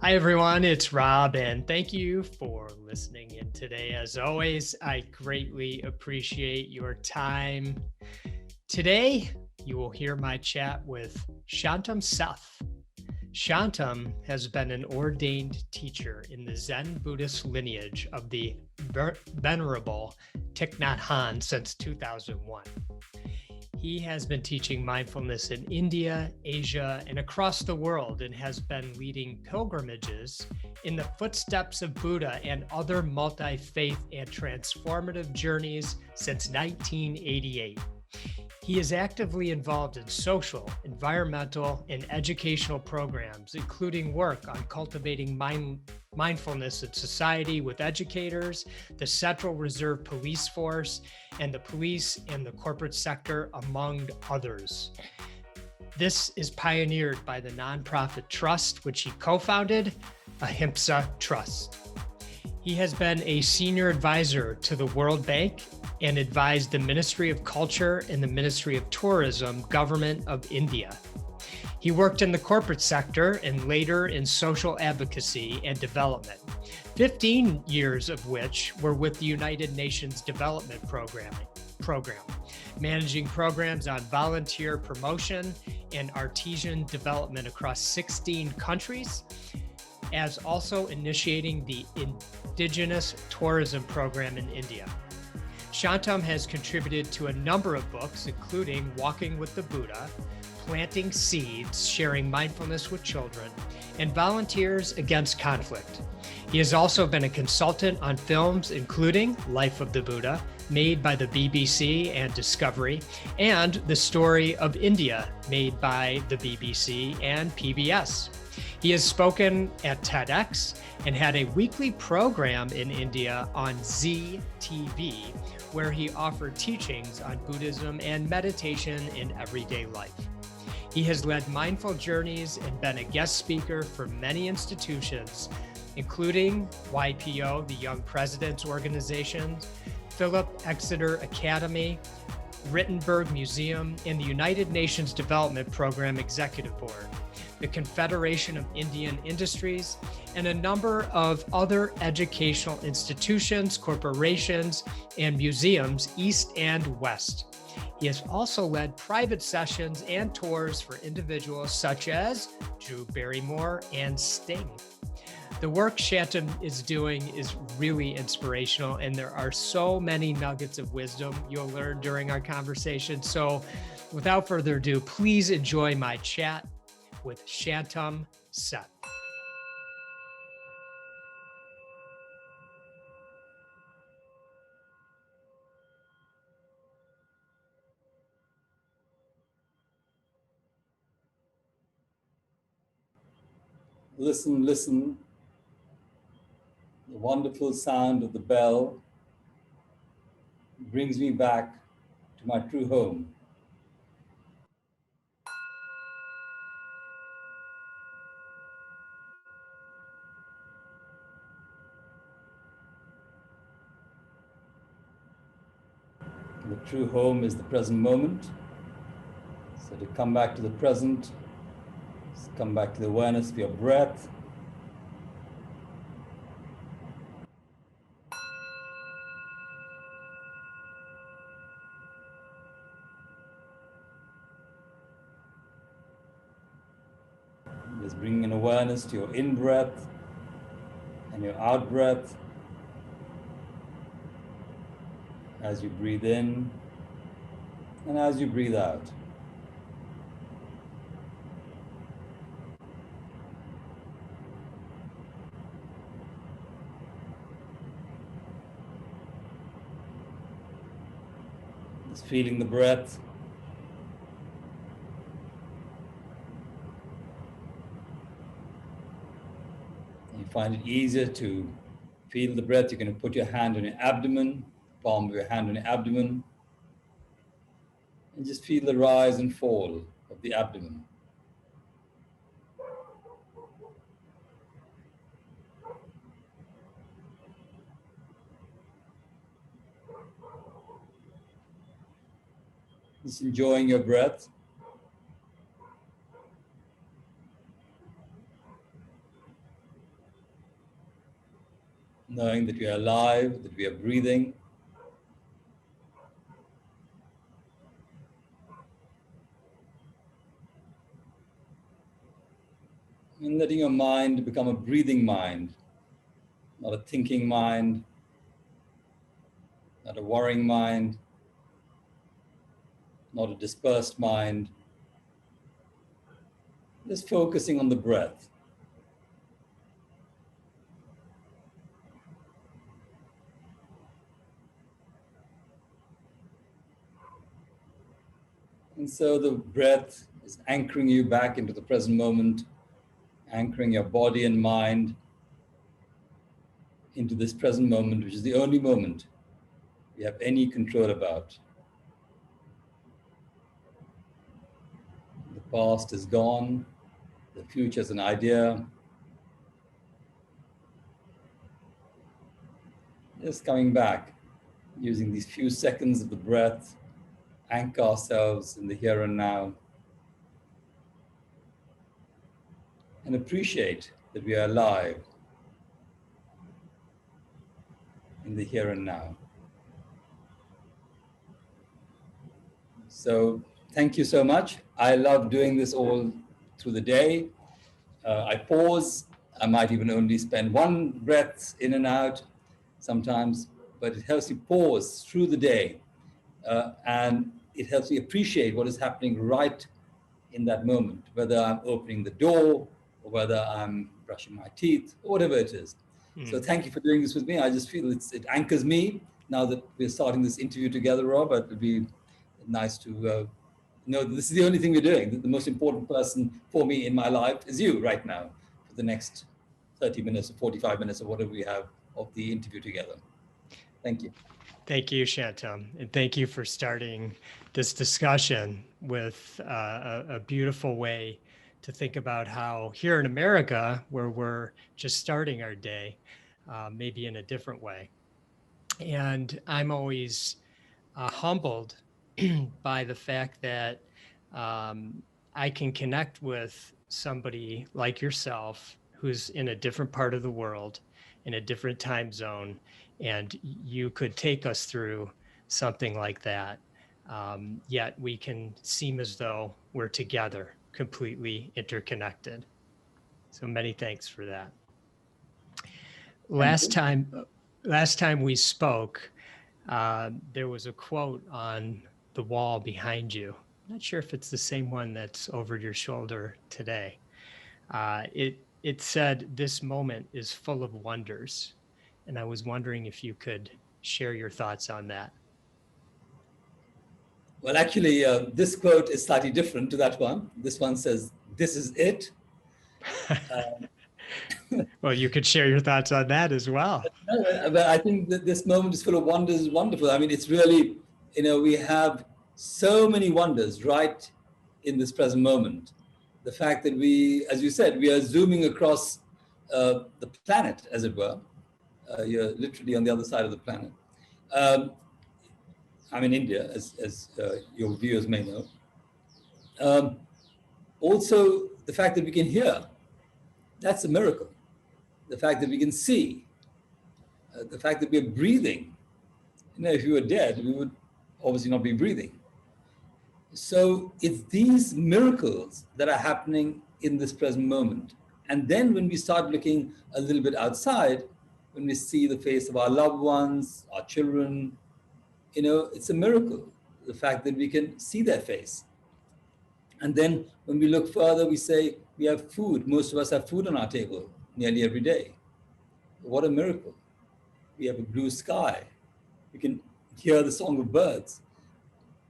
Hi, everyone. It's Rob, and thank you for listening in today. As always, I greatly appreciate your time. Today, you will hear my chat with Shantum Seth. Shantum has been an ordained teacher in the Zen Buddhist lineage of the Venerable Thich Nhat Hanh since 2001. He has been teaching mindfulness in India, Asia, and across the world, and has been leading pilgrimages in the footsteps of Buddha and other multi-faith and transformative journeys since 1988. He is actively involved in social, environmental, and educational programs, including work on cultivating mindfulness in society with educators, the Central Reserve Police Force, and the police and the corporate sector, among others. This is pioneered by the nonprofit trust, which he co-founded, Ahimsa Trust. He has been a senior advisor to the World Bank and advised the Ministry of Culture and the Ministry of Tourism, Government of India. He worked in the corporate sector and later in social advocacy and development, 15 years of which were with the United Nations Development Program, managing programs on volunteer promotion and artisan development across 16 countries, as also initiating the Indigenous Tourism Program in India. Shantum has contributed to a number of books, including Walking with the Buddha, Planting Seeds, Sharing Mindfulness with Children, and Volunteers Against Conflict. He has also been a consultant on films, including Life of the Buddha, made by the BBC and Discovery, and The Story of India, made by the BBC and PBS. He has spoken at TEDx and had a weekly program in India on Zee TV, where he offered teachings on Buddhism and meditation in everyday life. He has led mindful journeys and been a guest speaker for many institutions, including YPO, the Young Presidents Organization, Philip Exeter Academy, Rittenberg Museum, and the United Nations Development Program Executive Board, the Confederation of Indian Industries, and a number of other educational institutions, corporations, and museums, East and West. He has also led private sessions and tours for individuals such as Drew Barrymore and Sting. The work Shantum is doing is really inspirational, and there are so many nuggets of wisdom you'll learn during our conversation. So without further ado, please enjoy my chat with Shantum Seth. Listen, listen. The wonderful sound of the bell brings me back to my true home. The true home is the present moment. So to come back to the present, come back to the awareness of your breath. Just bringing an awareness to your in-breath and your out-breath. As you breathe in and as you breathe out. Just feeling the breath. You find it easier to feel the breath. You can put your hand on your abdomen, palm of your hand on your abdomen, and just feel the rise and fall of the abdomen. Just enjoying your breath. knowing that we are alive, that we are breathing. And letting your mind become a breathing mind, not a thinking mind, not a worrying mind, not a dispersed mind. Just focusing on the breath. And so the breath is anchoring you back into the present moment, anchoring your body and mind into this present moment, which is the only moment you have any control about. The past is gone, the future is an idea. Just coming back, using these few seconds of the breath, anchor ourselves in the here and now, and appreciate that we are alive in the here and now. So thank you so much. I love doing this all through the day. I pause. I might even only spend one breath in and out sometimes, but it helps me pause through the day. And it helps me appreciate what is happening right in that moment, whether I'm opening the door or whether I'm brushing my teeth or whatever it is. So thank you for doing this with me. I just feel it anchors me now that we're starting this interview together, Rob. It would be nice to know that this is the only thing we're doing. The most important person for me in my life is you right now for the next 30 minutes or 45 minutes or whatever we have of the interview together. Thank you. Thank you, Shantum. And thank you for starting this discussion with a beautiful way to think about how here in America, where we're just starting our day, maybe in a different way. And I'm always humbled by the fact that I can connect with somebody like yourself who's in a different part of the world, in a different time zone, and you could take us through something like that. Yet we can seem as though we're together, completely interconnected. So many thanks for that. Last time we spoke, there was a quote on the wall behind you. I'm not sure if it's the same one that's over your shoulder today. It said, "This moment is full of wonders." And I was wondering if you could share your thoughts on that. Well, actually, this quote is slightly different to that one. This one says, "This is it." Well, you could share your thoughts on that as well. But I think that this moment is full of wonders, wonderful. I mean, it's really, we have so many wonders right in this present moment. The fact that we, as you said, we are zooming across the planet, as it were. You're literally on the other side of the planet. I'm in India, as your viewers may know. Also, the fact that we can hear, that's a miracle. The fact that we can see, the fact that we're breathing. If you were dead, we would obviously not be breathing. So it's these miracles that are happening in this present moment. And then when we start looking a little bit outside, when we see the face of our loved ones, our children, it's a miracle, the fact that we can see their face. And then when we look further, we say we have food. Most of us have food on our table nearly every day. What a miracle. We have a blue sky. We can hear the song of birds.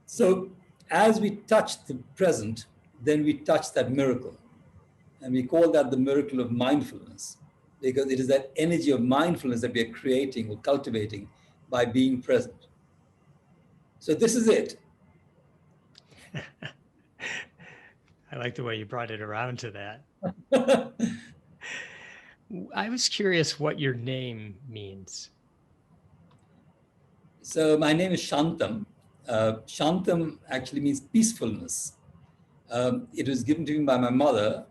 So as we touch the present, then we touch that miracle. And we call that the miracle of mindfulness, because it is that energy of mindfulness that we are creating or cultivating by being present. So this is it. I like the way you brought it around to that. I was curious what your name means. So my name is Shantum. Shantum actually means peacefulness. It was given to me by my mother.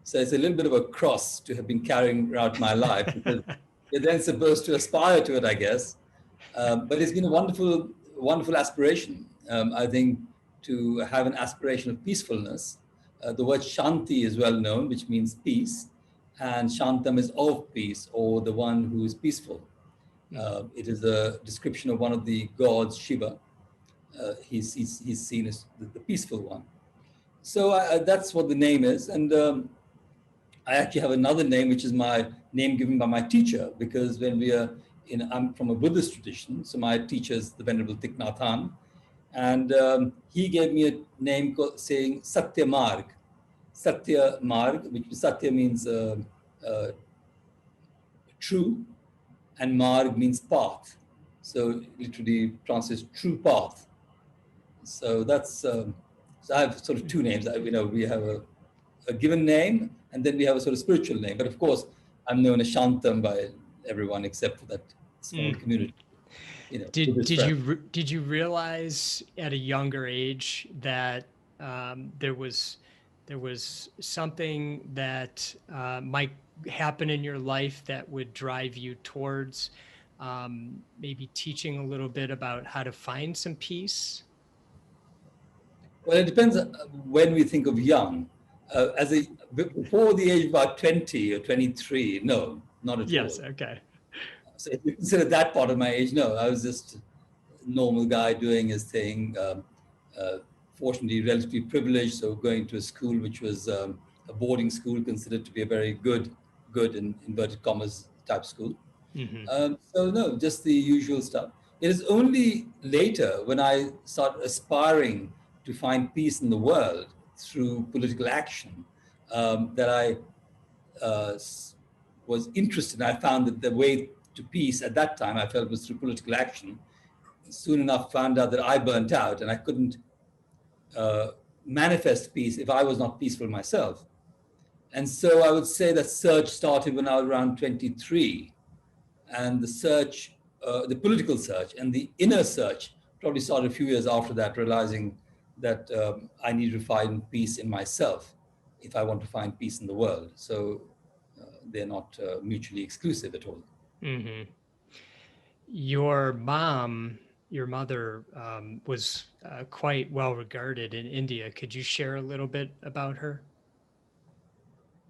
So it's a little bit of a cross to have been carrying throughout my life, because you're then supposed to aspire to it, I guess. But it's been a wonderful, wonderful aspiration. I think to have an aspiration of peacefulness. The word Shanti is well known, which means peace, and Shantam is of peace, or the one who is peaceful. It is a description of one of the gods, Shiva. He's seen as the peaceful one. So that's what the name is. And I actually have another name, which is my name given by my teacher, because when we are I'm from a Buddhist tradition, so my teacher is the Venerable Thich Nhat Hanh, and he gave me a name saying Satya Marg. Satya Marg, which Satya means true, and Marg means path. So literally translates true path. So that's, so I have sort of two names. We have a given name, and then we have a sort of spiritual name. But of course, I'm known as Shantam by everyone except for that small community. Did you realize at a younger age that there was something that might happen in your life that would drive you towards maybe teaching a little bit about how to find some peace? Well, it depends when we think of young. Before the age of about 20 or 23, no, not at all. Yes, okay. So if you consider that part of my age, no, I was just a normal guy doing his thing. Fortunately, relatively privileged, so going to a school which was a boarding school, considered to be a very good in inverted commas type school. So no, just the usual stuff. It is only later when I started aspiring to find peace in the world through political action that I was interested. I found that the way to peace at that time I felt was through political action. Soon enough found out that I burnt out and I couldn't manifest peace if I was not peaceful myself. And so I would say that search started when I was around 23, and the search, the political search and the inner search probably started a few years after that, realizing that I need to find peace in myself if I want to find peace in the world. So they're not mutually exclusive at all. Your mother was quite well regarded in India. Could you share a little bit about her?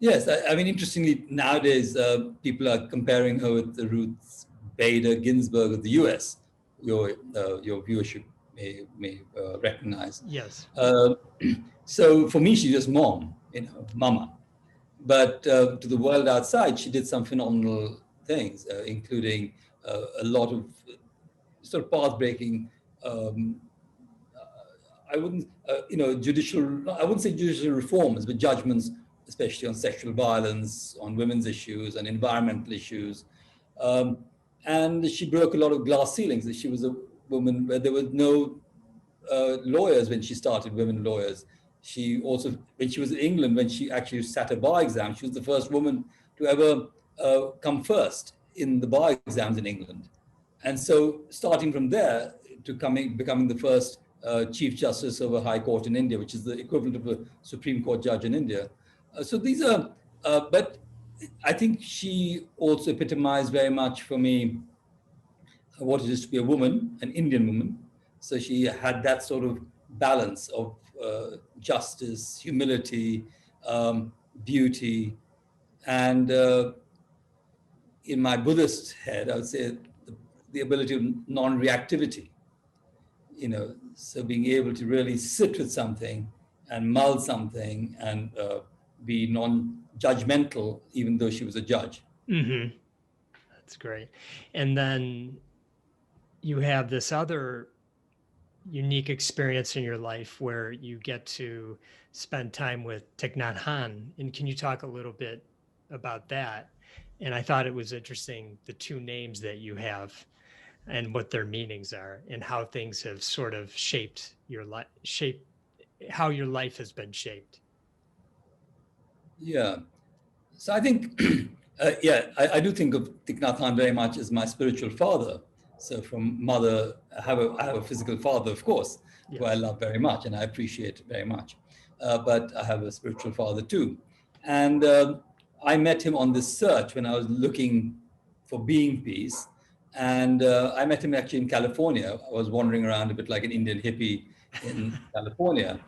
Yes, I mean, interestingly, nowadays people are comparing her with the Ruth Bader Ginsburg of the U.S. Your viewership may recognize. Yes. So for me, she's just mom, mama. But to the world outside, she did some phenomenal things, including a lot of sort of path-breaking. I wouldn't say judicial reforms, but judgments, especially on sexual violence, on women's issues, and environmental issues. And she broke a lot of glass ceilings. She was a woman where there were no lawyers when she started, women lawyers. She also, when she was in England, when she actually sat a bar exam, she was the first woman to ever come first in the bar exams in England. And so starting from there to becoming the first Chief Justice of a High Court in India, which is the equivalent of a Supreme Court judge in India. So these are, but I think she also epitomized very much for me what it is to be a woman, an Indian woman. So she had that sort of balance of justice, humility, beauty, and in my Buddhist head, I would say the ability of non-reactivity. So being able to really sit with something and mull something and be non-judgmental, even though she was a judge. That's great. And then you have this other unique experience in your life where you get to spend time with Thich Nhat Hanh. And can you talk a little bit about that? And I thought it was interesting, the two names that you have and what their meanings are and how things have sort of shaped your life, how your life has been shaped. Yeah. So I think, I do think of Thich Nhat Hanh very much as my spiritual father. So from mother, I have a physical father, of course, who I love very much and I appreciate very much. But I have a spiritual father too. And I met him on this search when I was looking for being peace. And I met him actually in California. I was wandering around a bit like an Indian hippie in California,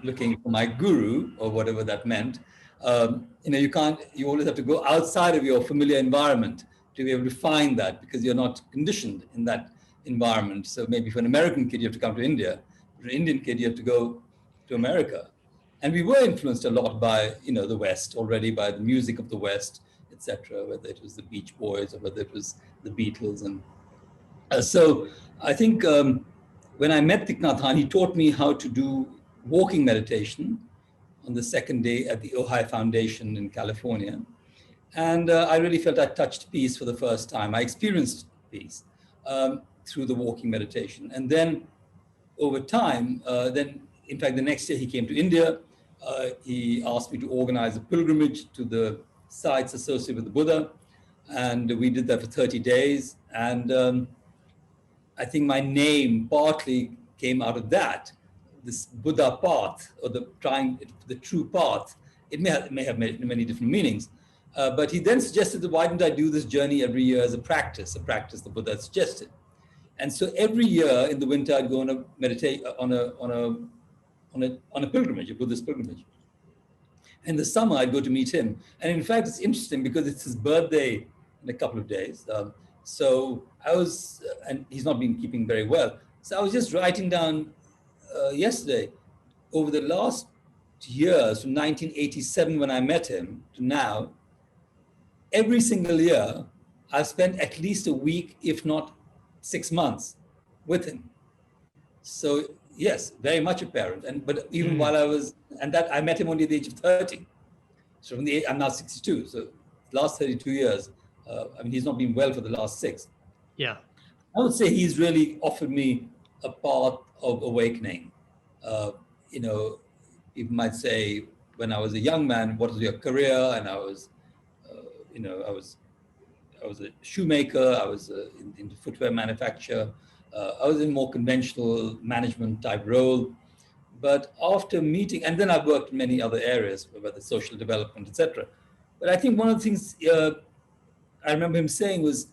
looking for my guru or whatever that meant. You always have to go outside of your familiar environment to be able to find that, because you're not conditioned in that environment. So maybe for an American kid, you have to come to India. For an Indian kid, you have to go to America. And we were influenced a lot by, the West already, by the music of the West, etc., whether it was the Beach Boys or whether it was the Beatles. And so I think when I met Thich Nhat Hanh, he taught me how to do walking meditation on the second day at the Ojai Foundation in California. And I really felt I touched peace for the first time. I experienced peace through the walking meditation. And then over time, in fact, the next year he came to India. He asked me to organize a pilgrimage to the sites associated with the Buddha. And we did that for 30 days. And I think my name partly came out of that, this Buddha path, or the true path. It may have many different meanings. But he then suggested that why didn't I do this journey every year as a practice the Buddha suggested. And so every year in the winter, I'd go on a meditate on a pilgrimage, a Buddhist pilgrimage. In the summer, I'd go to meet him. And in fact, it's interesting because it's his birthday in a couple of days. So I was, and he's not been keeping very well. So I was just writing down yesterday, over the last years, from 1987 when I met him to now, every single year, I've spent at least a week, if not 6 months, with him. So yes, very much apparent. But even while I was, and that I met him only at the age of 30. So I'm now 62. So last 32 years, he's not been well for the last 6. Yeah. I would say he's really offered me a path of awakening. People might say, when I was a young man, what was your career? And I was a shoemaker. I was into footwear manufacture. I was in more conventional management type role. But after meeting, and then I've worked in many other areas, whether social development, etc. But I think one of the things I remember him saying was,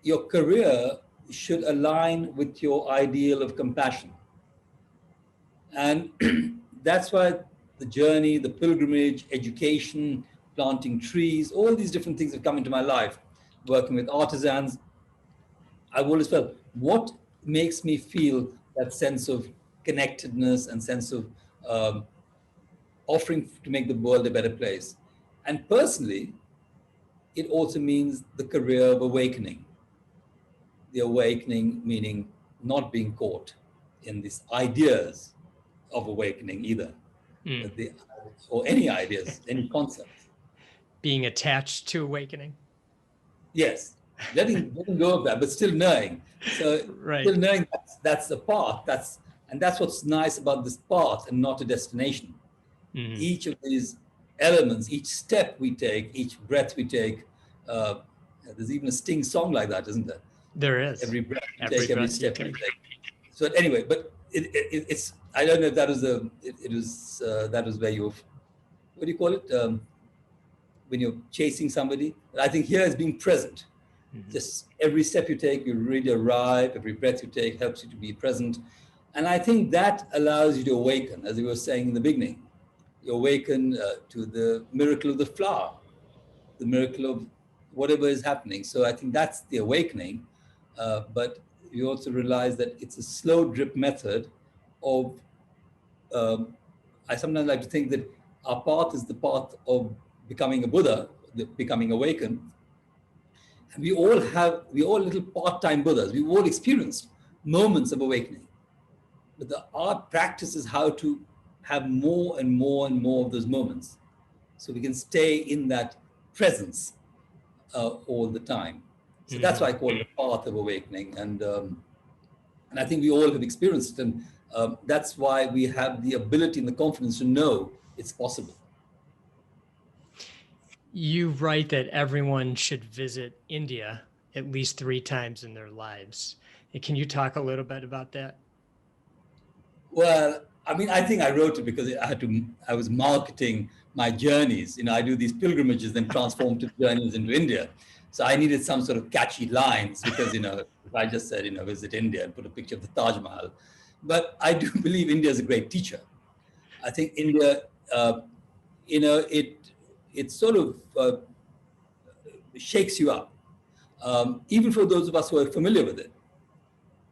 your career should align with your ideal of compassion. And that's why the journey, the pilgrimage, education, planting trees, all these different things have come into my life. Working with artisans, I've always felt, what makes me feel that sense of connectedness and sense of offering to make the world a better place? And personally, it also means the career of awakening. The awakening meaning not being caught in these ideas of awakening either, or any ideas, any concepts. Being attached to awakening. Yes, letting go of that, but still knowing. So right. Still knowing that's the path. That's what's nice about this path and not a destination. Each of these elements, each step we take, each breath we take, there's even a Sting song like that, isn't there? There is. Every breath you take, every step you take. So anyway, but it's, I don't know if that was that was where you, what do you call it? When you're chasing somebody. I think here is being present. Just every step you take, you really arrive. Every breath you take helps you to be present. And I think that allows you to awaken, as we were saying in the beginning. You awaken to the miracle of the flower, the miracle of whatever is happening. So I think that's the awakening. But you also realize that it's a slow drip method of, I sometimes like to think that our path is the path of becoming a Buddha, becoming awakened. And we all little part-time Buddhas. We've all experienced moments of awakening. But our practice is how to have more and more and more of those moments, so we can stay in that presence all the time. So that's why I call it a path of awakening. And I think we all have experienced it. And that's why we have the ability and the confidence to know it's possible. You write that everyone should visit India at least 3 times in their lives. Can you talk a little bit about that? Well, I mean, I think I wrote it because I was marketing my journeys. I do these pilgrimages and transformative journeys into India. So I needed some sort of catchy lines because, if I just said, visit India and put a picture of the Taj Mahal. But I do believe India is a great teacher. I think India, it sort of shakes you up, even for those of us who are familiar with it.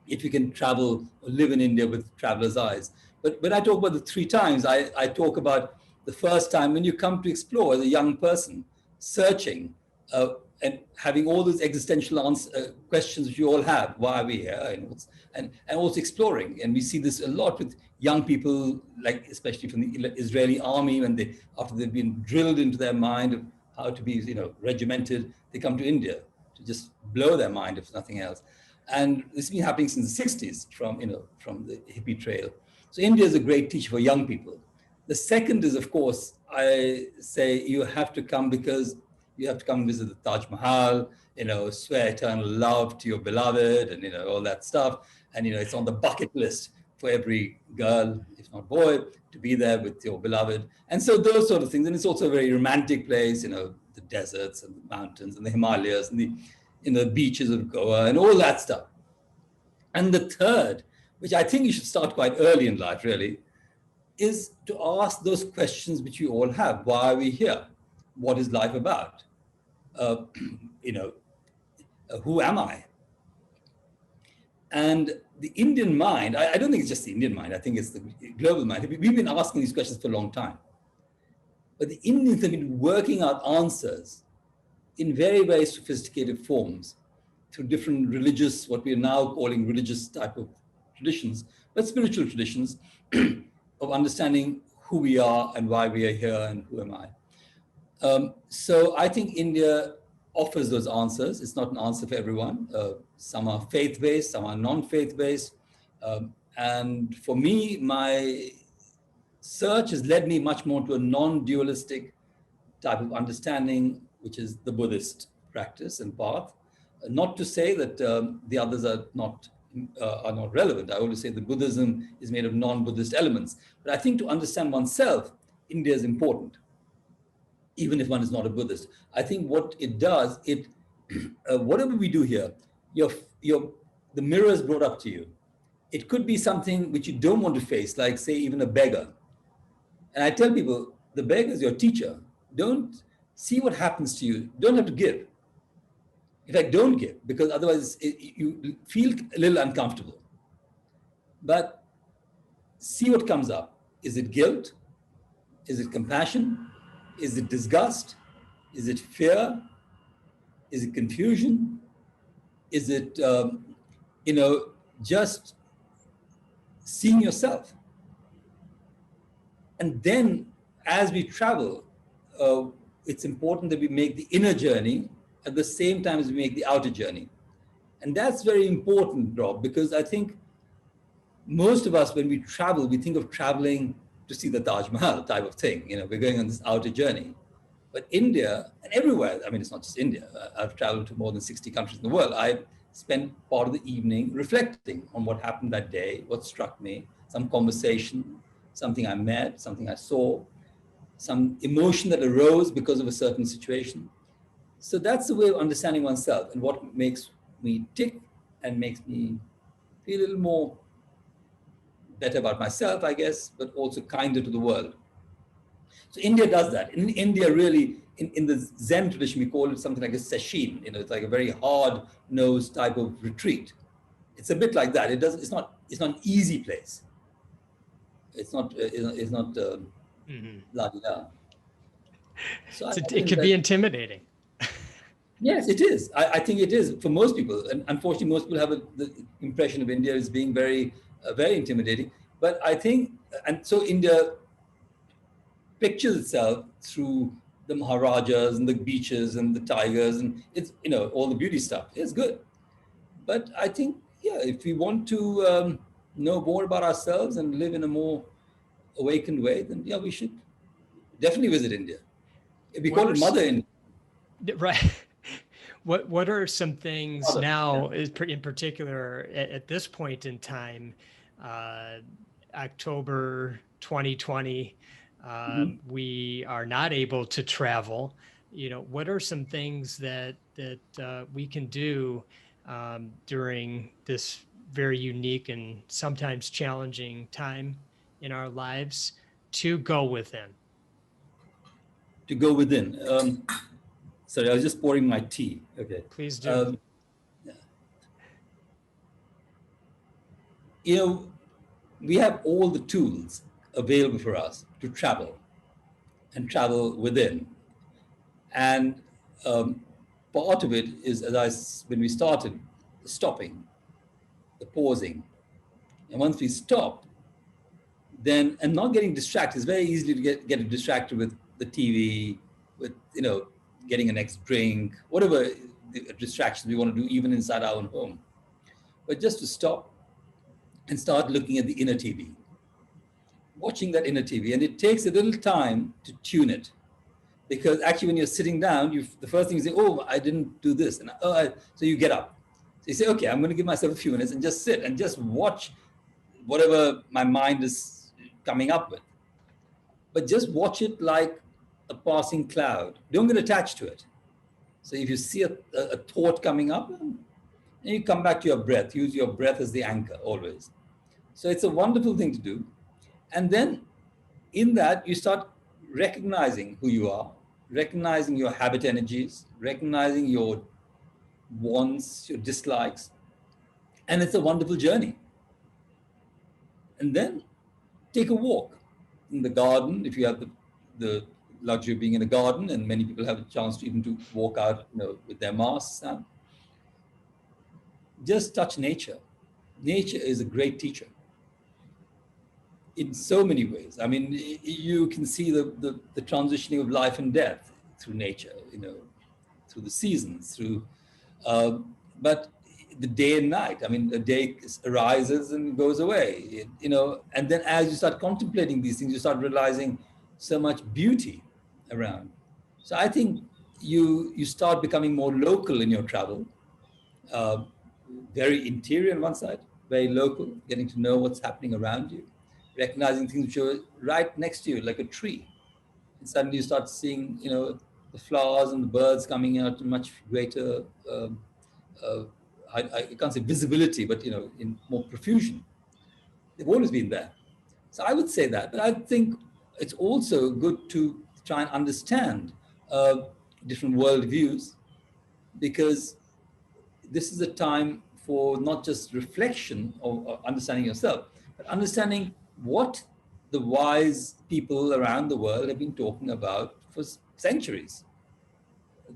If you can travel or live in India with traveler's eyes. But when I talk about the 3 times, I talk about the first time when you come to explore as a young person, searching and having all those existential questions which you all have. Why are we here? And also exploring. And we see this a lot with young people, like especially from the Israeli army, when after they've been drilled into their mind of how to be, regimented, they come to India to just blow their mind, if nothing else. And this has been happening since the 60s from the hippie trail. So India is a great teacher for young people. The second is, of course, I say you have to come because you have to come visit the Taj Mahal, swear eternal love to your beloved and, all that stuff. And, it's on the bucket list for every girl, if not boy, to be there with your beloved. And so those sort of things. And it's also a very romantic place, the deserts and the mountains and the Himalayas and the beaches of Goa and all that stuff. And the third, which I think you should start quite early in life, really, is to ask those questions which we all have. Why are we here? What is life about? Who am I? And the Indian mind, I don't think it's just the Indian mind, I think it's the global mind. We've been asking these questions for a long time. But the Indians have been working out answers in very, very sophisticated forms through different religious, what we are now calling religious type of traditions, but spiritual traditions of understanding who we are and why we are here and who am I. So I think India offers those answers. It's not an answer for everyone. Some are faith-based, some are non-faith-based. And for me, my search has led me much more to a non-dualistic type of understanding, which is the Buddhist practice and path. Not to say that the others are not relevant. I always say that Buddhism is made of non-Buddhist elements. But I think to understand oneself, India is important, even if one is not a Buddhist. I think what it does, whatever we do here, the mirror is brought up to you. It could be something which you don't want to face, like say even a beggar. And I tell people, the beggar is your teacher. Don't see what happens to you. Don't have to give. In fact, don't give, because otherwise you feel a little uncomfortable. But see what comes up. Is it guilt? Is it compassion? Is it disgust? Is it fear? Is it confusion? Is it, just seeing yourself? And then as we travel, it's important that we make the inner journey at the same time as we make the outer journey. And that's very important, Rob, because I think most of us, when we travel, we think of traveling to see the Taj Mahal type of thing. We're going on this outer journey. But India, and everywhere, I mean, it's not just India. I've traveled to more than 60 countries in the world. I spent part of the evening reflecting on what happened that day, what struck me, some conversation, something I met, something I saw, some emotion that arose because of a certain situation. So that's the way of understanding oneself and what makes me tick and makes me feel a little more better about myself, I guess, but also kinder to the world. So India does that. In India, really, in the Zen tradition, we call it something like a sesshin. It's like a very hard-nosed type of retreat. It's a bit like that. It's not an easy place. It's not la-di-da. So it could be intimidating. Yes, it is. I think it is for most people. And unfortunately, most people have the impression of India as being very, very intimidating. But I think, and so India pictures itself through the Maharajas and the beaches and the tigers and it's, all the beauty stuff. It's good. But I think, if we want to know more about ourselves and live in a more awakened way, then we should definitely visit India. We call it Mother India. Right. What are some things now, in particular, at this point in time, October 2020, we are not able to travel. What are some things that we can do during this very unique and sometimes challenging time in our lives to go within? To go within. Sorry, I was just pouring my tea. Okay. Please do. You know, we have all the tools available for us to travel and travel within. And part of it is, when we started, stopping, the pausing. And once we stop, then, and not getting distracted, it's very easy to get distracted with the TV, with, getting a next drink, whatever distractions we want to do, even inside our own home. But just to stop and start looking at the inner TV, watching that inner TV. And it takes a little time to tune it. Because actually, when you're sitting down, the first thing you say, oh, I didn't do this. And so you get up. So you say, okay, I'm going to give myself a few minutes and just sit and just watch whatever my mind is coming up with. But just watch it like a passing cloud. Don't get attached to it. So if you see a thought coming up, and you come back to your breath, use your breath as the anchor always. So it's a wonderful thing to do. And then in that, you start recognizing who you are, recognizing your habit energies, recognizing your wants, your dislikes. And it's a wonderful journey. And then take a walk in the garden, if you have the luxury of being in a garden, and many people have a chance to even to walk out, with their masks on. Just touch nature. Nature is a great teacher in so many ways. I mean, you can see the transitioning of life and death through nature, through the seasons, but the day and night. I mean, the day arises and goes away, and then as you start contemplating these things, you start realizing so much beauty around. So I think you start becoming more local in your travel, very interior on one side, very local, getting to know what's happening around you, recognizing things which are right next to you, like a tree. And suddenly you start seeing, the flowers and the birds coming out in much greater, I can't say visibility, but, in more profusion. They've always been there. So I would say that. But I think it's also good to try and understand different worldviews, because this is a time for not just reflection or understanding yourself, but understanding what the wise people around the world have been talking about for centuries.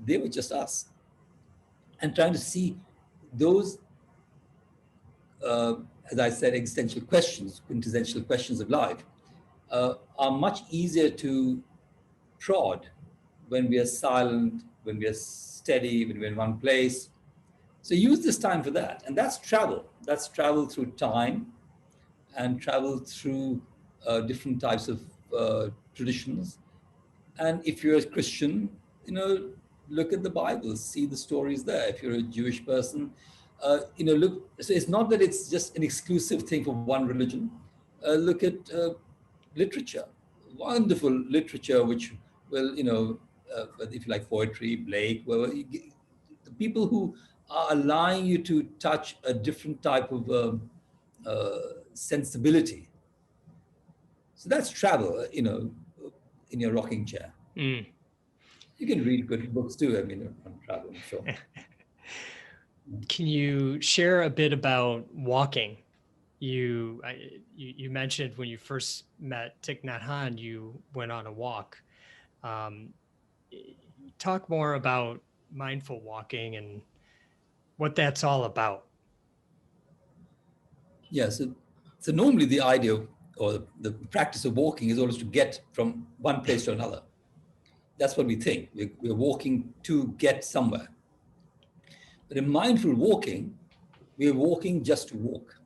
They were just us. And trying to see those, as I said, existential questions, quintessential questions of life, are much easier to prod when we are silent, when we are steady, when we're in one place. So use this time for that. And that's travel. That's travel through time and travel through different types of traditions. And if you're a Christian, look at the Bible, see the stories there. If you're a Jewish person, look. So it's not that it's just an exclusive thing for one religion. Look at literature, wonderful literature, which will, if you like poetry, Blake, the people who are allowing you to touch a different type of sensibility. So that's travel, in your rocking chair. Mm. You can read good books too. I mean, on travel, I'm sure. Can you share a bit about walking? You mentioned when you first met Thich Nhat Hanh, you went on a walk. Talk more about mindful walking and what that's all about. Yeah, so normally the idea or the practice of walking is always to get from one place to another. That's what we think. We're walking to get somewhere. But in mindful walking, we're walking just to walk.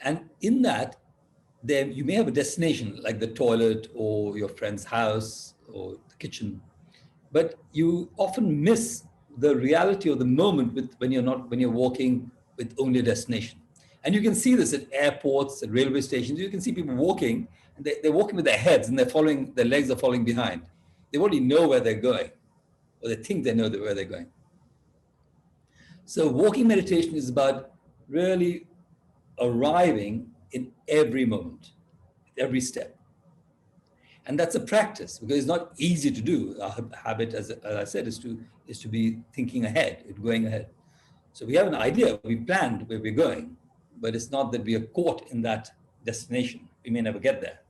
And in that, there you may have a destination like the toilet or your friend's house or the kitchen, but you often miss the reality of the moment when you're walking with only a destination. And you can see this at airports, at railway stations. You can see people walking, and they're walking with their heads, and their legs are following behind. They already know where they're going, or they think they know where they're going. So walking meditation is about really arriving in every moment, every step. And that's a practice, because it's not easy to do. Our habit, as I said, is to be thinking ahead, going ahead. So we have an idea, we planned where we're going, but it's not that we are caught in that destination. We may never get there,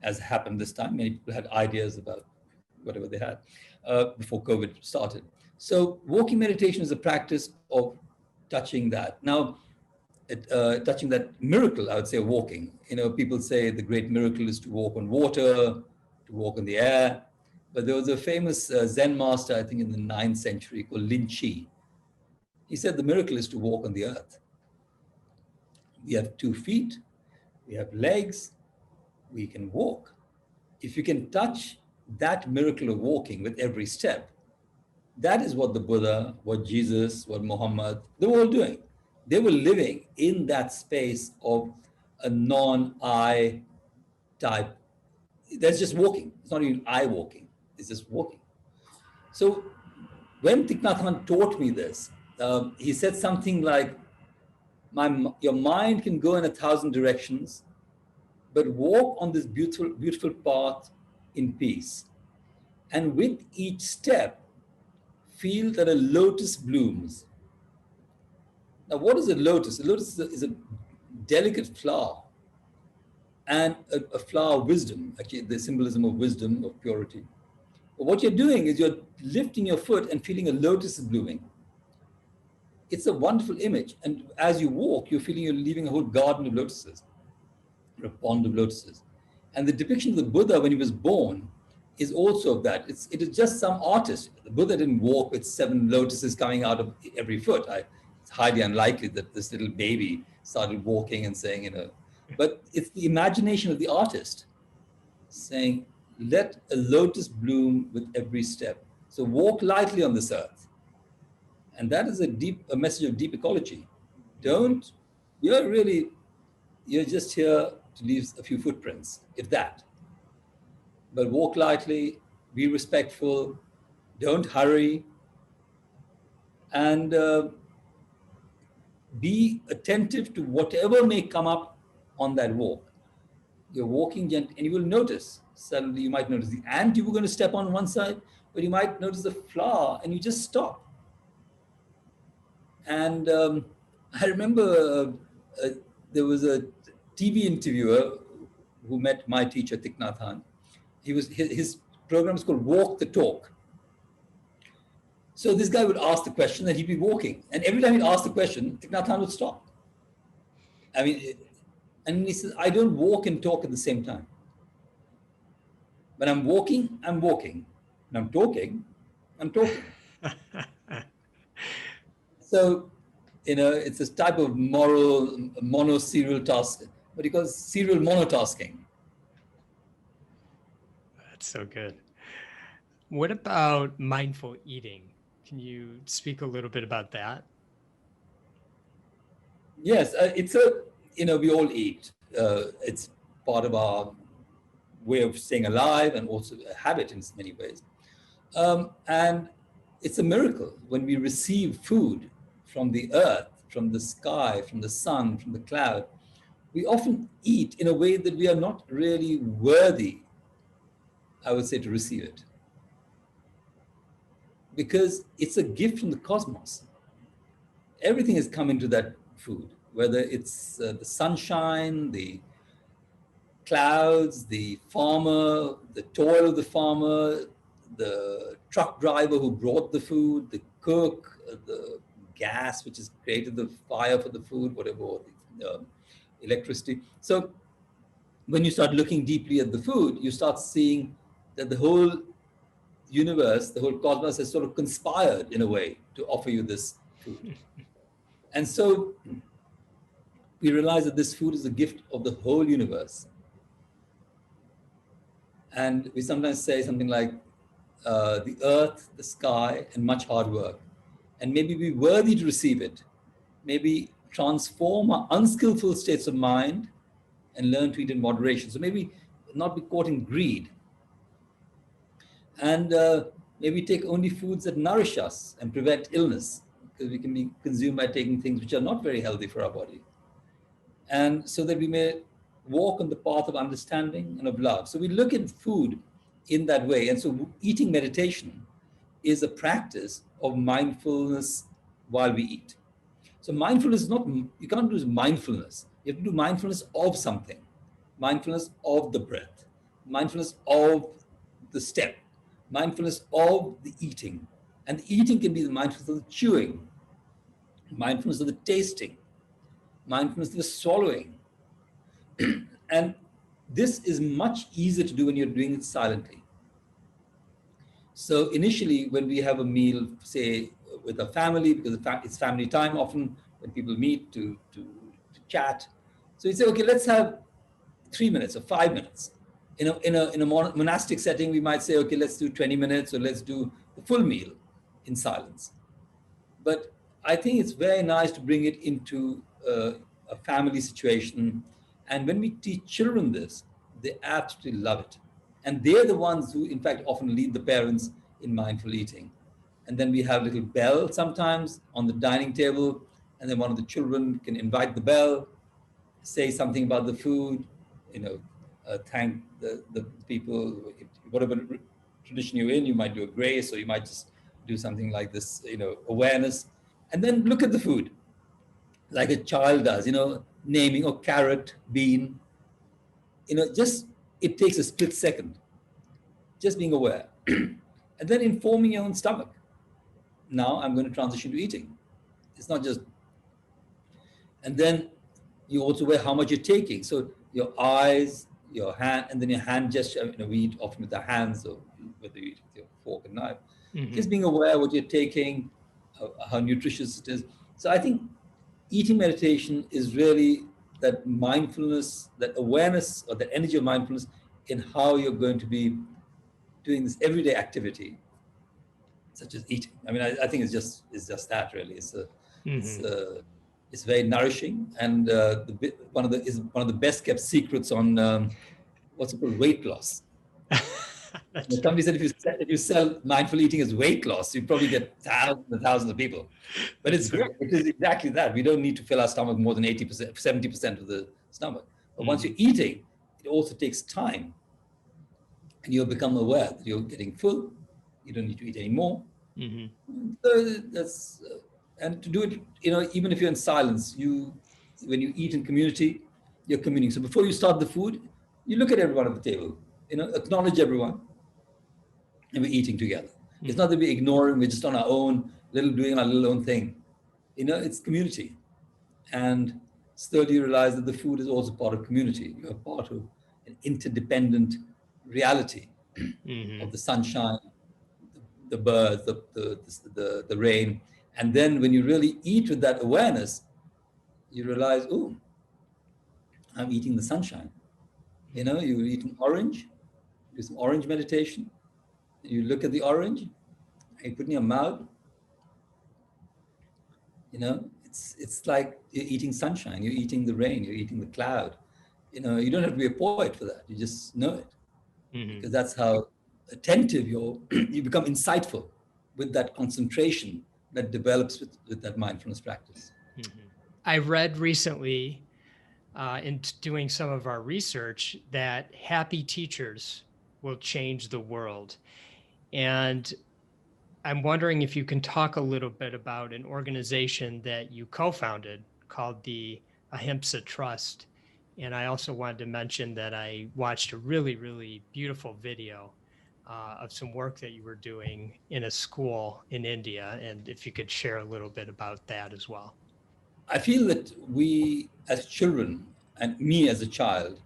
as happened this time. Many people had ideas about whatever they had before COVID started. So walking meditation is a practice of touching that. Now, touching that miracle, I would say, walking. People say the great miracle is to walk on water, to walk in the air. But there was a famous Zen master, I think in the 9th century, called Linchi. He said the miracle is to walk on the earth. We have 2 feet, we have legs, we can walk. If you can touch that miracle of walking with every step, that is what the Buddha, what Jesus, what Muhammad, they were all doing. They were living in that space of a non-I type. That's just walking. It's not even I walking. It's just walking. So when Thich Nhat Hanh taught me this, he said something like, your mind can go in 1,000 directions, but walk on this beautiful, beautiful path in peace. And with each step, feel that a lotus blooms. Now, what is a lotus? A lotus is a delicate flower, and a flower of wisdom, actually the symbolism of wisdom, of purity. But what you're doing is you're lifting your foot and feeling a lotus is blooming. It's a wonderful image. And as you walk, you're feeling you're leaving a whole garden of lotuses, a pond of lotuses. And the depiction of the Buddha when he was born is also of that. It is just some artist. The Buddha didn't walk with 7 lotuses coming out of every foot. It's highly unlikely that this little baby started walking and saying, but it's the imagination of the artist saying, let a lotus bloom with every step. So walk lightly on this earth. And that is a message of deep ecology. You're just here to leave a few footprints, if that. But walk lightly, be respectful, don't hurry, and be attentive to whatever may come up on that walk. You're walking gently, and you will notice, suddenly you might notice the ant you were going to step on one side, but you might notice the flower, and you just stop. And I remember there was a TV interviewer who met my teacher, Thich Nhat Hanh. His program is called Walk the Talk. So this guy would ask the question and he'd be walking. And every time he'd ask the question, Thich Nhat Hanh would stop. And he says, I don't walk and talk at the same time. When I'm walking, I'm walking. When I'm talking, I'm talking. So, it's this type of mono-serial task, what he calls serial monotasking. That's so good. What about mindful eating? Can you speak a little bit about that? Yes, we all eat. It's part of our way of staying alive and also a habit in many ways. And it's a miracle when we receive food from the earth, from the sky, from the sun, from the cloud. We often eat in a way that we are not really worthy, I would say, to receive it. Because it's a gift from the cosmos. Everything has come into that food, whether it's the sunshine, the clouds, the farmer, the toil of the farmer, the truck driver who brought the food, the cook, the gas which has created the fire for the food, whatever, electricity. So when you start looking deeply at the food, you start seeing that the whole universe, the whole cosmos has sort of conspired in a way to offer you this food. And so we realize that this food is a gift of the whole universe. And we sometimes say something like the earth, the sky, and much hard work. And maybe be worthy to receive it. Maybe transform our unskillful states of mind and learn to eat in moderation. So maybe not be caught in greed, and maybe take only foods that nourish us and prevent illness, because we can be consumed by taking things which are not very healthy for our body. And so that we may walk on the path of understanding and of love. So we look at food in that way. And so eating meditation is a practice of mindfulness while we eat. So mindfulness is not, you can't do mindfulness. You have to do mindfulness of something, mindfulness of the breath, mindfulness of the step, mindfulness of the eating. And the eating can be the mindfulness of the chewing, mindfulness of the tasting, mindfulness of the swallowing. And this is much easier to do when you're doing it silently. So initially, when we have a meal, say with a family, because it's family time often when people meet to chat. So you say, okay, let's have 3 minutes or 5 minutes. In a monastic setting, we might say, okay, let's do 20 minutes or let's do the full meal in silence. But I think it's very nice to bring it into a family situation. And when we teach children this, they absolutely love it. And they're the ones who, in fact, often lead the parents in mindful eating. And then we have a little bell sometimes on the dining table, and then one of the children can invite the bell, say something about the food, thank the people, whatever tradition you're in, you might do a grace, or you might just do something like this, awareness, and then look at the food like a child does, naming, or carrot, bean, just, it takes a split second, just being aware, and then informing your own stomach. Now I'm going to transition to eating. It's not just, and then you also aware how much you're taking. So your eyes, your hand, and then your hand gesture. We eat often with our hands, or whether you eat with your fork and knife. Mm-hmm. Just being aware what you're taking, how nutritious it is. So I think eating meditation is really that mindfulness, that awareness, or that energy of mindfulness in how you're going to be doing this everyday activity, such as eating. I mean, I think it's just that really. It's very nourishing, and one of the best kept secrets on what's it called, weight loss. Somebody said if you sell mindful eating as weight loss, you probably get thousands and thousands of people. But it's great. It is exactly that. We don't need to fill our stomach more than 80%, 70% of the stomach. But once you're eating, it also takes time, and you'll become aware that you're getting full. You don't need to eat anymore. Mm-hmm. So that's and to do it, even if you're in silence, when you eat in community, you're communing. So before you start the food, you look at everyone at the table, acknowledge everyone, and we're eating together. Mm-hmm. It's not that we're ignoring, we're just on our own, doing our little own thing. It's community. And slowly you realize that the food is also part of community. You're part of an interdependent reality of the sunshine, the birds, the rain. And then when you really eat with that awareness, you realize, oh, I'm eating the sunshine. You eat an orange, do some orange meditation. You look at the orange, and you put it in your mouth. It's like you're eating sunshine, you're eating the rain, you're eating the cloud. You don't have to be a poet for that. You just know it. Mm-hmm. Because that's how attentive you become, insightful with that concentration that develops with that mindfulness practice. Mm-hmm. I read recently in doing some of our research that happy teachers will change the world. And I'm wondering if you can talk a little bit about an organization that you co-founded called the Ahimsa Trust. And I also wanted to mention that I watched a really, really beautiful video of some work that you were doing in a school in India. And if you could share a little bit about that as well. I feel that we as children, and me as a child,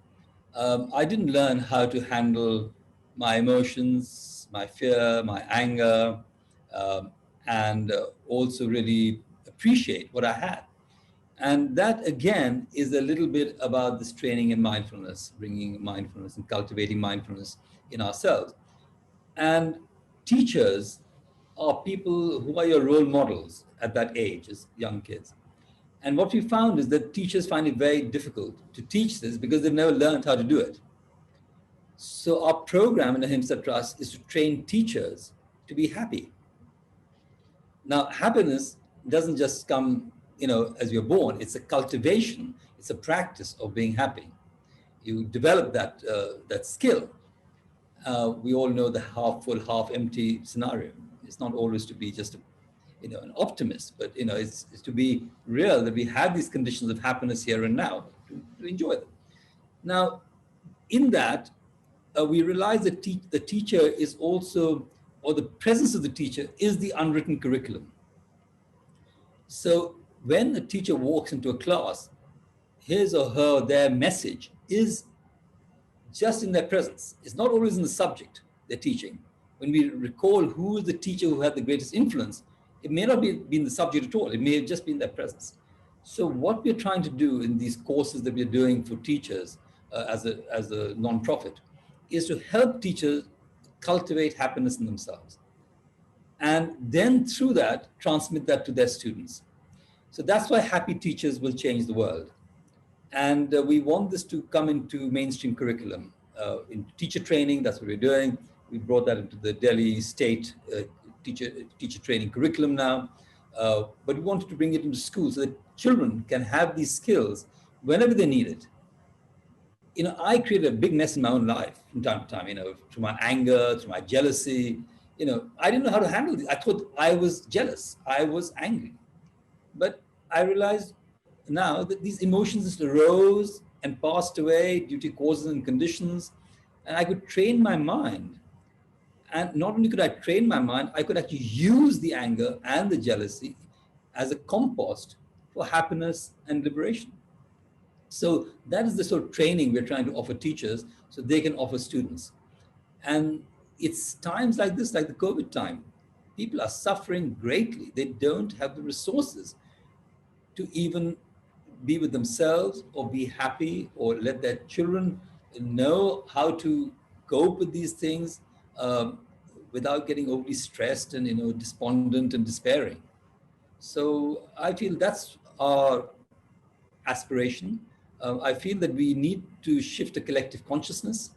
I didn't learn how to handle my emotions, my fear, my anger, and also really appreciate what I had. And that, again, is a little bit about this training in mindfulness, bringing mindfulness and cultivating mindfulness in ourselves. And teachers are people who are your role models at that age as young kids. And what we found is that teachers find it very difficult to teach this because they've never learned how to do it. So our program in Ahimsa Trust is to train teachers to be happy. Now, happiness doesn't just come, as you're born. It's a cultivation. It's a practice of being happy. You develop that skill. We all know the half full, half empty scenario. It's not always to be just an optimist, but it's to be real that we have these conditions of happiness here and now to enjoy them. Now, in that, we realize that the teacher is also, or the presence of the teacher is the unwritten curriculum. So when a teacher walks into a class, his or her, their message is just in their presence. It's not always in the subject they're teaching. When we recall who is the teacher who had the greatest influence, it may not be in the subject at all. It may have just been their presence. So what we're trying to do in these courses that we're doing for teachers as a nonprofit is to help teachers cultivate happiness in themselves. And then through that, transmit that to their students. So that's why happy teachers will change the world. And we want this to come into mainstream curriculum. In teacher training, that's what we're doing. We brought that into the Delhi state teacher training curriculum now. But we wanted to bring it into schools so that children can have these skills whenever they need it. I created a big mess in my own life from time to time, through my anger, through my jealousy. I didn't know how to handle it. I thought I was jealous. I was angry. But I realized now that these emotions just arose and passed away due to causes and conditions. And I could train my mind. And not only could I train my mind, I could actually use the anger and the jealousy as a compost for happiness and liberation. So that is the sort of training we're trying to offer teachers so they can offer students. And it's times like this, like the COVID time, people are suffering greatly. They don't have the resources to even be with themselves or be happy or let their children know how to cope with these things without getting overly stressed and despondent and despairing. So I feel that's our aspiration. I feel that we need to shift a collective consciousness.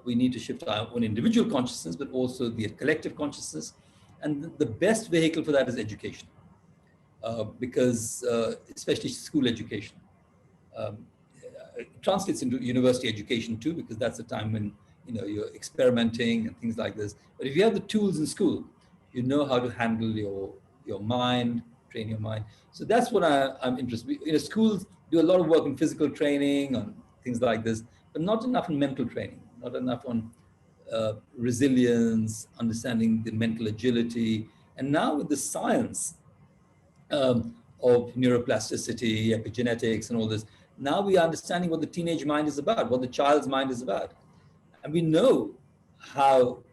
We need to shift our own individual consciousness, but also the collective consciousness. And the best vehicle for that is education. Because especially school education. It translates into university education too, because that's the time when you're experimenting and things like this. But if you have the tools in school, you know how to handle your mind, train your mind. So that's what I'm interested in. Schools do a lot of work in physical training on things like this, but not enough in mental training, not enough on resilience, understanding the mental agility. And now with the science of neuroplasticity, epigenetics, and all this. Now we are understanding what the teenage mind is about, what the child's mind is about. And we know how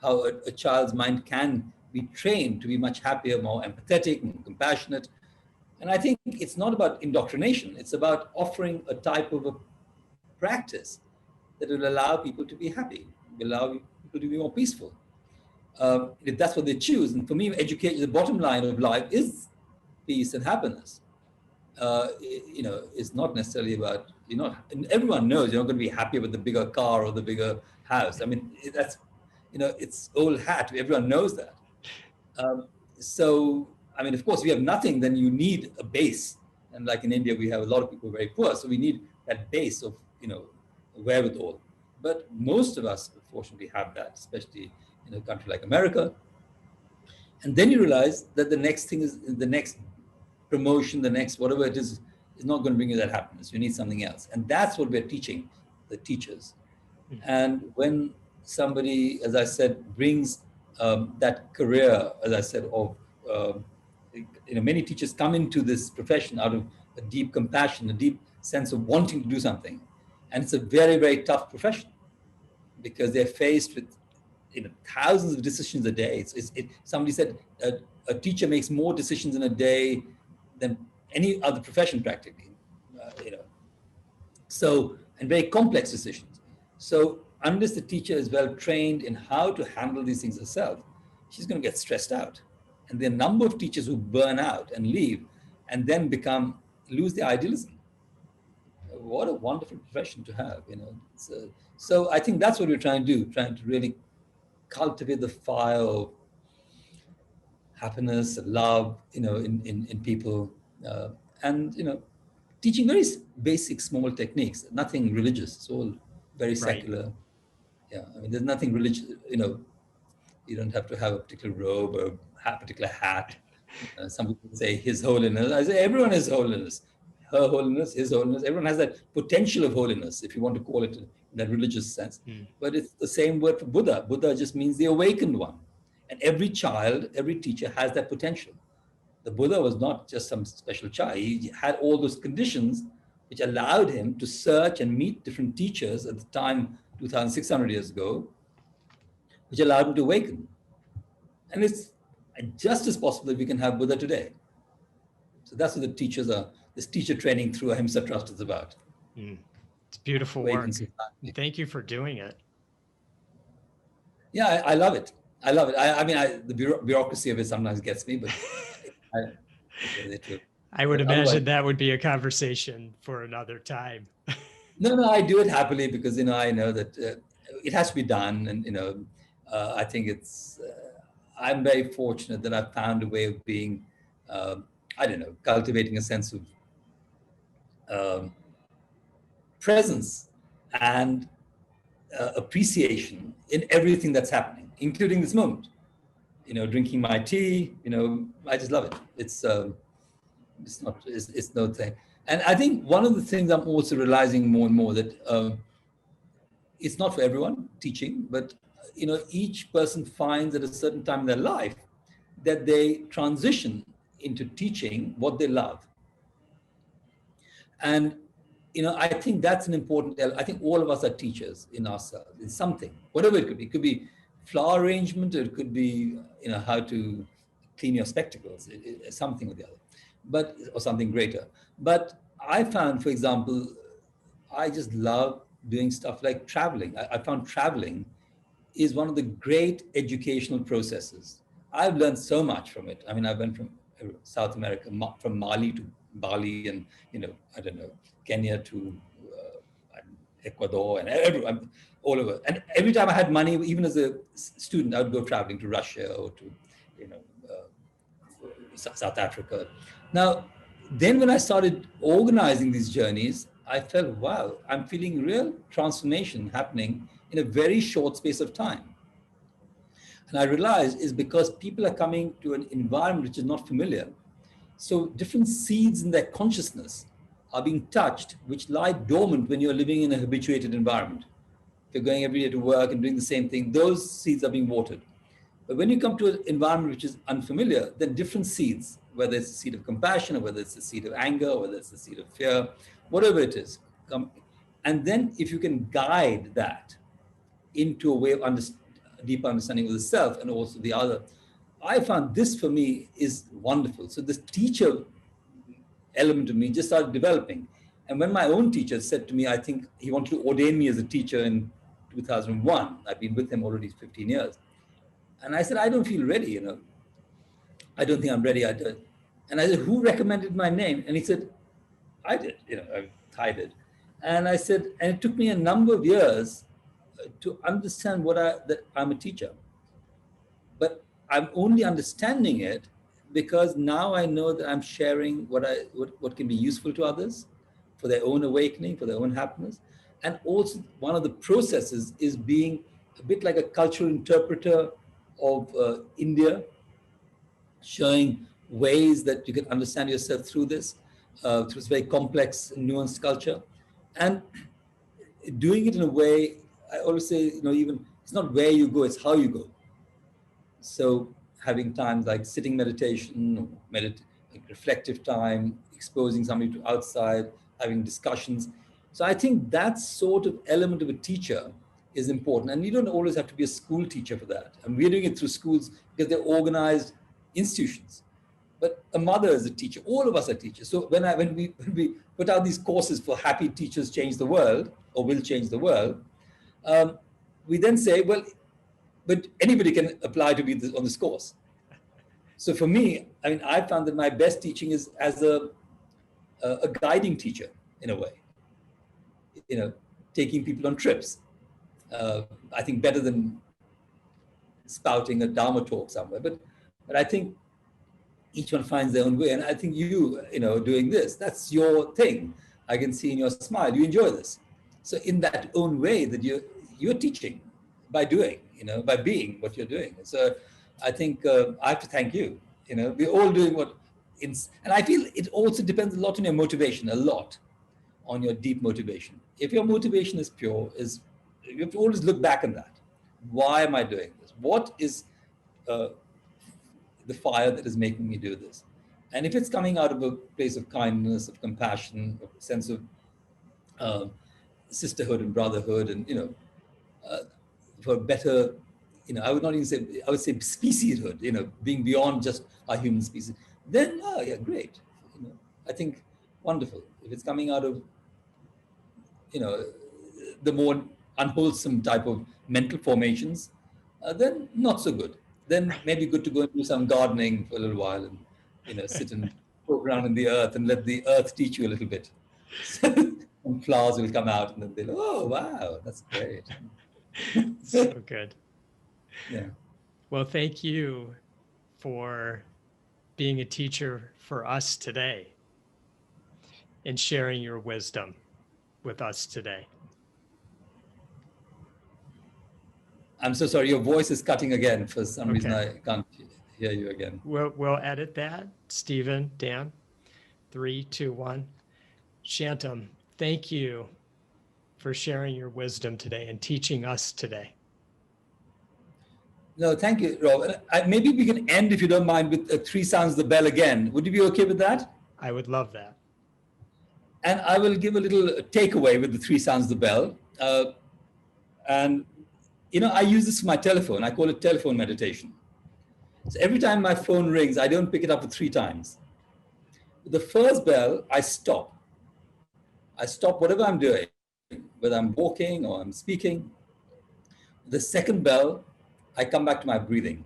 a child's mind can be trained to be much happier, more empathetic, more compassionate. And I think it's not about indoctrination. It's about offering a type of a practice that will allow people to be happy, will allow people to be more peaceful. If that's what they choose. And for me, education, the bottom line of life is peace and happiness. It's not necessarily about, everyone knows you're not going to be happy with the bigger car or the bigger house. I mean, that's, it's old hat. Everyone knows that. Of course, if you have nothing, then you need a base. And like in India, we have a lot of people very poor. So we need that base of, wherewithal. But most of us, fortunately, have that, especially in a country like America. And then you realize that the next thing is the next promotion, the next whatever it is not going to bring you that happiness. You need something else. And that's what we're teaching the teachers. Mm-hmm. And when somebody, as I said, brings that career, as I said, of, many teachers come into this profession out of a deep compassion, a deep sense of wanting to do something. And it's a very, very tough profession because they're faced with thousands of decisions a day. Somebody said a teacher makes more decisions in a day than any other profession practically, So, and very complex decisions. So unless the teacher is well trained in how to handle these things herself, she's going to get stressed out. And there are a number of teachers who burn out and leave and then lose their idealism. What a wonderful profession to have, So I think that's what we're trying to do, trying to really cultivate the fire of happiness, love, in people, and teaching very basic, small techniques. Nothing religious. It's all very Right. secular. Yeah, I mean, there's nothing religious. You don't have to have a particular robe or a particular hat. Some people say His Holiness. I say everyone is holiness. Her Holiness, His Holiness. Everyone has that potential of holiness, if you want to call it in that religious sense. But it's the same word for Buddha. Buddha just means the awakened one. And every child, every teacher has that potential. The Buddha was not just some special child. He had all those conditions which allowed him to search and meet different teachers at the time, 2,600 years ago, which allowed him to awaken. And it's just as possible that we can have Buddha today. So that's what the teachers are. This teacher training through Ahimsa Trust is about. It's beautiful work. Thank you for doing it. Yeah, I love it. I love it. I mean, the bureaucracy of it sometimes gets me, but I would imagine that would be a conversation for another time. No, I do it happily because, I know that it has to be done. And, I think I'm very fortunate that I've found a way of being, cultivating a sense of presence and appreciation in everything that's happening, including this moment. Drinking my tea, I just love it. It's no thing. And I think one of the things I'm also realizing more and more that it's not for everyone, teaching, but each person finds at a certain time in their life that they transition into teaching what they love. And I think that's an important element. I think all of us are teachers in ourselves, in something, whatever it could be. It could be flower arrangement, or it could be how to clean your spectacles, something or the other, or something greater. But I found, for example, I just love doing stuff like traveling. I found traveling is one of the great educational processes. I've learned so much from it. I mean, I went from South America, from Mali to Bali, and Kenya to Ecuador, and all over. And every time I had money, even as a student, I would go traveling to Russia or to South Africa. Now, then when I started organizing these journeys, I felt, wow, I'm feeling real transformation happening in a very short space of time. And I realized is because people are coming to an environment which is not familiar. So different seeds in their consciousness are being touched, which lie dormant when you're living in a habituated environment. If you're going every day to work and doing the same thing, those seeds are being watered. But when you come to an environment which is unfamiliar, then different seeds, whether it's a seed of compassion, or whether it's a seed of anger, or whether it's a seed of fear, whatever it is, come. And then if you can guide that into a way of deeper understanding of the self and also the other, I found this for me is wonderful. So this teacher element of me just started developing. And when my own teacher said to me, I think he wanted to ordain me as a teacher in 2001, I've been with him already 15 years. And I said, I don't feel ready, I don't think I'm ready. I did. And I said, who recommended my name? And he said, I did, I did. And I said, and it took me a number of years to understand that I'm a teacher. But I'm only understanding it because now I know that I'm sharing what can be useful to others for their own awakening, for their own happiness. And also one of the processes is being a bit like a cultural interpreter of India, showing ways that you can understand yourself through this very complex, nuanced culture. And doing it in a way, I always say, even it's not where you go, it's how you go. So having times like sitting meditation, like reflective time, exposing somebody to outside, having discussions. So I think that sort of element of a teacher is important. And you don't always have to be a school teacher for that. And we're doing it through schools because they're organized institutions. But a mother is a teacher. All of us are teachers. So when we put out these courses for happy teachers change the world, or will change the world, we then say, well, but anybody can apply to be on this course. So for me, I mean, I found that my best teaching is as a guiding teacher in a way, taking people on trips. I think better than spouting a Dharma talk somewhere, but I think each one finds their own way. And I think doing this, that's your thing. I can see in your smile, you enjoy this. So in that own way that you're teaching by doing, by being what you're doing. So I think I have to thank you. We're all doing and I feel it also depends a lot on your motivation, a lot on your deep motivation. If your motivation is pure, you have to always look back on that. Why am I doing this? What is the fire that is making me do this? And if it's coming out of a place of kindness, of compassion, of a sense of sisterhood and brotherhood, and for better, I would not even say, I would say specieshood, being beyond just our human species, then yeah, great. I think wonderful. If it's coming out of the more unwholesome type of mental formations, then not so good. Then maybe good to go and do some gardening for a little while and sit and poke around in the earth and let the earth teach you a little bit. And flowers will come out and then they'll, oh wow, that's great. So good. Yeah. Well, thank you for being a teacher for us today and sharing your wisdom with us today. I'm so sorry, your voice is cutting again. For some reason, I can't hear you again. We'll edit that. Stephen, Dan, 3, 2, 1. Shantum, thank you for sharing your wisdom today and teaching us today. No, thank you, Rob. Maybe we can end, if you don't mind, with 3 sounds the bell again. Would you be okay with that? I would love that. And I will give a little takeaway with the 3 sounds the bell. And I use this for my telephone. I call it telephone meditation. So every time my phone rings, I don't pick it up for 3 times. The first bell, I stop. I stop whatever I'm doing, whether I'm walking or I'm speaking. The second bell, I come back to my breathing,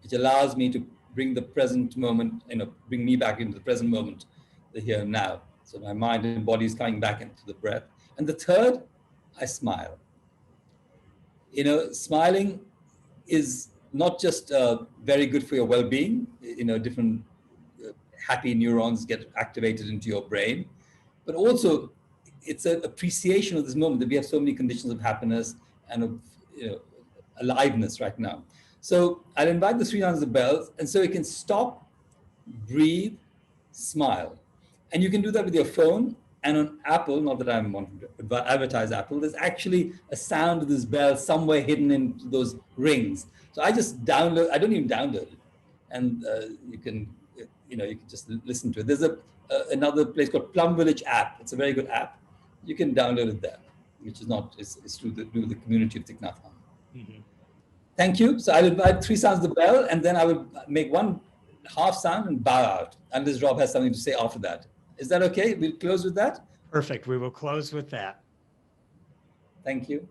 which allows me to bring the present moment, bring me back into the present moment, the here and now. So my mind and body is coming back into the breath. And the third, I smile. Smiling is not just very good for your well-being. Different happy neurons get activated into your brain, but also it's an appreciation of this moment that we have so many conditions of happiness and of aliveness right now. So I'll invite the 3 sounds of the bells, and so you can stop, breathe, smile. And you can do that with your phone. And on Apple, not that I'm wanting to advertise Apple, there's actually a sound of this bell somewhere hidden in those rings. So I just download, I don't even download it. And you can just listen to it. There's another place called Plum Village app. It's a very good app. You can download it there, which is not, it's through the community of Thich Nhat Hanh. Mm-hmm. Thank you. So I will invite 3 sounds of the bell, and then I will make 1 half sound and bow out, unless Rob has something to say after that. Is that okay? We'll close with that? Perfect. We will close with that. Thank you.